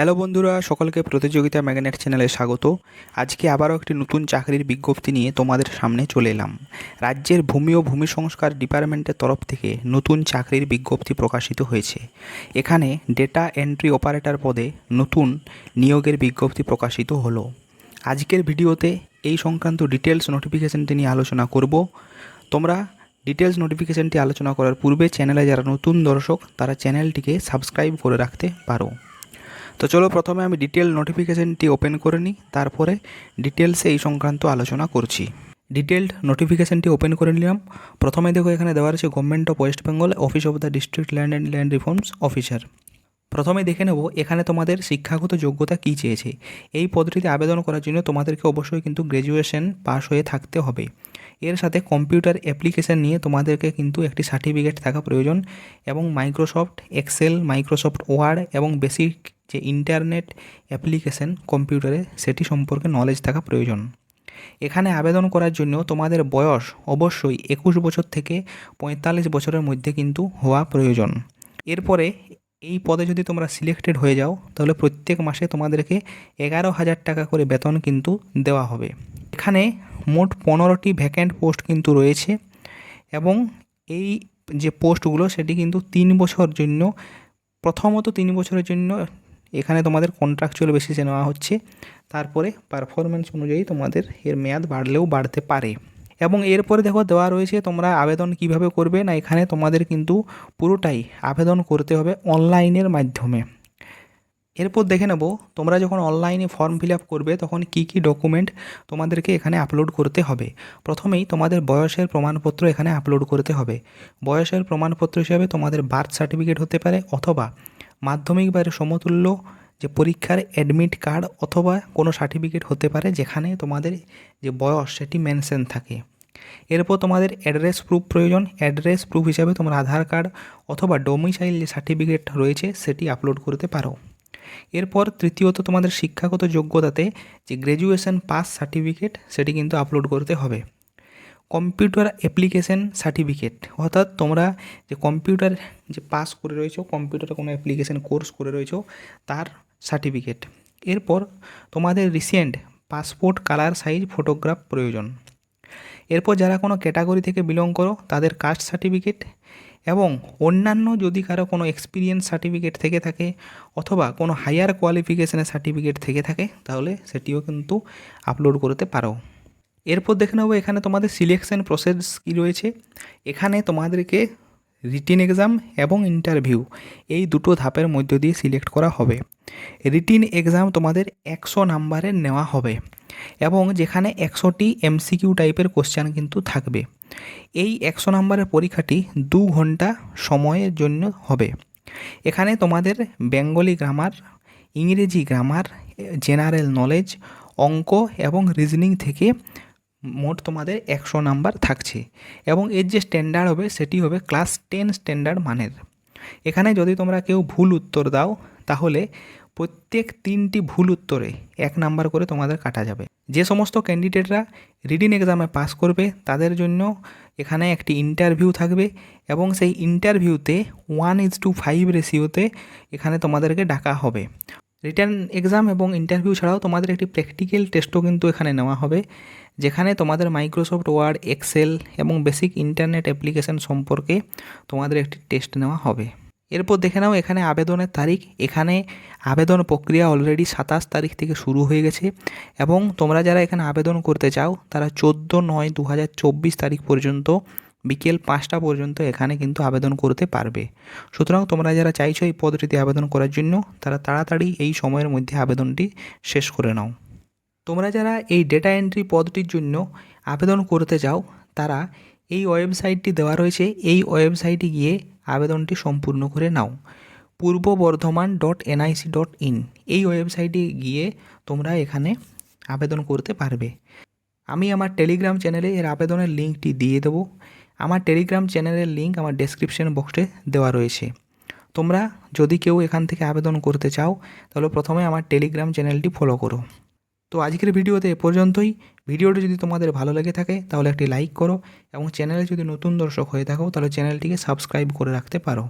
Hello বন্ধুরা, সকলকে প্রতিযোগিতা ম্যাগনেট চ্যানেলে স্বাগত। আজকে আবারও একটি নতুন চাকরির বিজ্ঞপ্তি নিয়ে তোমাদের সামনে চলে এলাম। রাজ্যের ভূমি ও ভূমি সংস্কার ডিপার্টমেন্টের তরফ থেকে নতুন চাকরির বিজ্ঞপ্তি প্রকাশিত হয়েছে। এখানে ডেটা এন্ট্রি অপারেটর পদে নতুন নিয়োগের বিজ্ঞপ্তি প্রকাশিত হলো। আজকের ভিডিওতে এই সংক্রান্ত ডিটেলস নোটিফিকেশনটি নিয়ে আলোচনা করব। তোমরা ডিটেলস নোটিফিকেশনটি আলোচনা করার পূর্বে চ্যানেলে যারা নতুন দর্শক তারা চ্যানেলটিকে সাবস্ক্রাইব করে রাখতে পারো। তো চলো প্রথমে আমি ডিটেল নোটিফিকেশানটি ওপেন করে নিই, তারপরে ডিটেলসে এই সংক্রান্ত আলোচনা করছি। ডিটেলড নোটিফিকেশানটি ওপেন করে নিলাম। প্রথমে দেখো এখানে দেওয়া আছে government of West Bengal, office of the district land and land reforms officer. প্রথমে দেখে নেব এখানে তোমাদের শিক্ষাগত যোগ্যতা কী চেয়েছে। এই পদটিতে আবেদন করার জন্য তোমাদেরকে অবশ্যই কিন্তু গ্র্যাজুয়েশন পাস হয়ে থাকতে হবে। এর সাথে কম্পিউটার অ্যাপ্লিকেশান নিয়ে তোমাদেরকে কিন্তু একটি সার্টিফিকেট থাকা প্রয়োজন, এবং মাইক্রোসফট এক্সেল, মাইক্রোসফট ওয়ার্ড এবং বেসিক যে ইন্টারনেট অ্যাপ্লিকেশান কম্পিউটারে সেটি সম্পর্কে নলেজ থাকা প্রয়োজন। এখানে আবেদন করার জন্য তোমাদের বয়স অবশ্যই 21 বছর থেকে 45 বছরের মধ্যে কিন্তু হওয়া প্রয়োজন। এরপরে এই পদে যদি তোমরা সিলেক্টেড হয়ে যাও তাহলে প্রত্যেক মাসে তোমাদেরকে 11,000 টাকা করে বেতন কিন্তু দেওয়া হবে। এখানে মোট 15টি ভ্যাকেন্ট পোস্ট কিন্তু রয়েছে, এবং এই যে পোস্টগুলো সেটি কিন্তু 3 বছর জন্য, প্রথমত 3 বছরের জন্য এখানে তোমাদের কন্ট্রাকচুয়াল বেসিসে নেওয়া হচ্ছে। তারপরে পারফরমেন্স অনুযায়ী তোমাদের এর মেয়াদ বাড়লেও বাড়তে পারে। এবং এরপরে দেখো দেওয়া রয়েছে তোমরা আবেদন কিভাবে করবে। না, এখানে তোমাদের কিন্তু পুরোটাই আবেদন করতে হবে অনলাইনের মাধ্যমে। এরপর দেখে নেব তোমরা যখন অনলাইনে ফর্ম ফিল আপ করবে তখন কি কি ডকুমেন্ট তোমাদেরকে এখানে আপলোড করতে হবে। প্রথমেই তোমাদের বয়সের প্রমাণপত্র এখানে আপলোড করতে হবে। বয়সের প্রমাণপত্র হিসাবে তোমাদের বার্থ সার্টিফিকেট হতে পারে, অথবা মাধ্যমিক বা এর সমতুল্য যে পরীক্ষার অ্যাডমিট কার্ড অথবা কোনো সার্টিফিকেট হতে পারে যেখানে তোমাদের যে বয়স সেটি মেনশন থাকে। এরপর তোমাদের অ্যাড্রেস প্রুফ প্রয়োজন। অ্যাড্রেস প্রুফ হিসাবে তোমার আধার কার্ড অথবা ডোমিসাইল যে সার্টিফিকেট রয়েছে সেটি আপলোড করতে পারো। এরপর তৃতীয়ত তোমাদের শিক্ষাগত যোগ্যতাতে যে গ্র্যাজুয়েশন পাস সার্টিফিকেট সেটি কিন্তু আপলোড করতে হবে। কম্পিউটার অ্যাপ্লিকেশন সার্টিফিকেট, অর্থাৎ তোমরা যে কম্পিউটার যে পাস করে রয়েছো, কম্পিউটারে কোনো অ্যাপ্লিকেশন কোর্স করে রয়েছো তার সার্টিফিকেট। এরপর তোমাদের recent passport colour size photograph প্রয়োজন। এরপর যারা কোনো ক্যাটাগরি থেকে বিলং করো তাদের কাস্ট সার্টিফিকেট, এবং অন্যান্য যদি কারো কোনো এক্সপিরিয়েন্স সার্টিফিকেট থেকে থাকে অথবা কোনো হায়ার কোয়ালিফিকেশনের সার্টিফিকেট থেকে থাকে তাহলে সেটিও কিন্তু আপলোড করতে পারো। এরপর দেখে নেবো এখানে তোমাদের সিলেকশন প্রসেস কী রয়েছে। এখানে তোমাদেরকে রিটিন এক্সাম এবং ইন্টারভিউ এই দুটো ধাপের মধ্য দিয়ে সিলেক্ট করা হবে। রিটিন এক্সাম তোমাদের 100 নাম্বারের নেওয়া হবে, এবং যেখানে 100টি এমসিকিউ টাইপের কোশ্চেন কিন্তু থাকবে। এই 100 নাম্বারের পরীক্ষাটি 2 ঘন্টা সময়ের জন্য হবে। এখানে তোমাদের বেঙ্গলি গ্রামার, ইংরেজি গ্রামার, জেনারেল নলেজ, অঙ্ক এবং রিজনিং থেকে মোট তোমাদের 100 নাম্বার থাকছে, এবং এর যে স্ট্যান্ডার্ড হবে সেটি হবে ক্লাস 10 স্ট্যান্ডার্ড মানের। এখানে যদি তোমরা কেউ ভুল উত্তর দাও তাহলে প্রত্যেক 3টি ভুল উত্তরে 1 নাম্বার করে তোমাদের কাটা যাবে। যে সমস্ত ক্যান্ডিডেটরা রিটিন এক্সামে পাস করবে তাদের জন্য এখানে একটি ইন্টারভিউ থাকবে, এবং সেই ইন্টারভিউতে 1:5 রেশিওতে এখানে তোমাদেরকে ডাকা হবে। রিটেন এক্সাম এবং ইন্টারভিউ ছাড়াও তোমাদের একটি প্র্যাকটিক্যাল টেস্টও কিন্তু এখানে নেওয়া হবে, যেখানে তোমাদের মাইক্রোসফট ওয়ার্ড, এক্সেল এবং বেসিক ইন্টারনেট অ্যাপ্লিকেশন সম্পর্কে তোমাদের একটি টেস্ট নেওয়া হবে। এরপর দেখে নাও এখানে আবেদনের তারিখ। এখানে আবেদন প্রক্রিয়া অলরেডি 27 তারিখ থেকে শুরু হয়ে গেছে, এবং তোমরা যারা এখানে আবেদন করতে চাও তারা 14/9/2024 তারিখ পর্যন্ত বিকেল 5টা পর্যন্ত এখানে কিন্তু আবেদন করতে পারবে। সুতরাং তোমরা যারা চাইছো এই পদটিতে আবেদন করার জন্য তারা তাড়াতাড়ি এই সময়ের মধ্যে আবেদনটি শেষ করে নাও। তোমরা যারা এই ডেটা এন্ট্রি পদটির জন্য আবেদন করতে চাও তারা এই ওয়েবসাইটটি দেওয়া রয়েছে, এই ওয়েবসাইটে গিয়ে আবেদনটি সম্পূর্ণ করে নাও। purboBardhaman.nic.in এই ওয়েবসাইটে গিয়ে তোমরা এখানে আবেদন করতে পারবে। আমি আমার টেলিগ্রাম চ্যানেলে এর আবেদনের লিঙ্কটি দিয়ে দেবো। আমার টেলিগ্রাম চ্যানেলের লিঙ্ক আমার ডেসক্রিপশন বক্সে দেওয়া রয়েছে। তোমরা যদি কেউ এখান থেকে আবেদন করতে চাও তাহলে প্রথমে আমার টেলিগ্রাম চ্যানেলটি ফলো করো। তো আজকের ভিডিওতে এ পর্যন্তই। ভিডিওটি যদি তোমাদের ভালো লেগে থাকে তাহলে একটি লাইক করো, এবং চ্যানেলে যদি নতুন দর্শক হয়ে থাকো তাহলে চ্যানেলটিকে সাবস্ক্রাইব করে রাখতে পারো।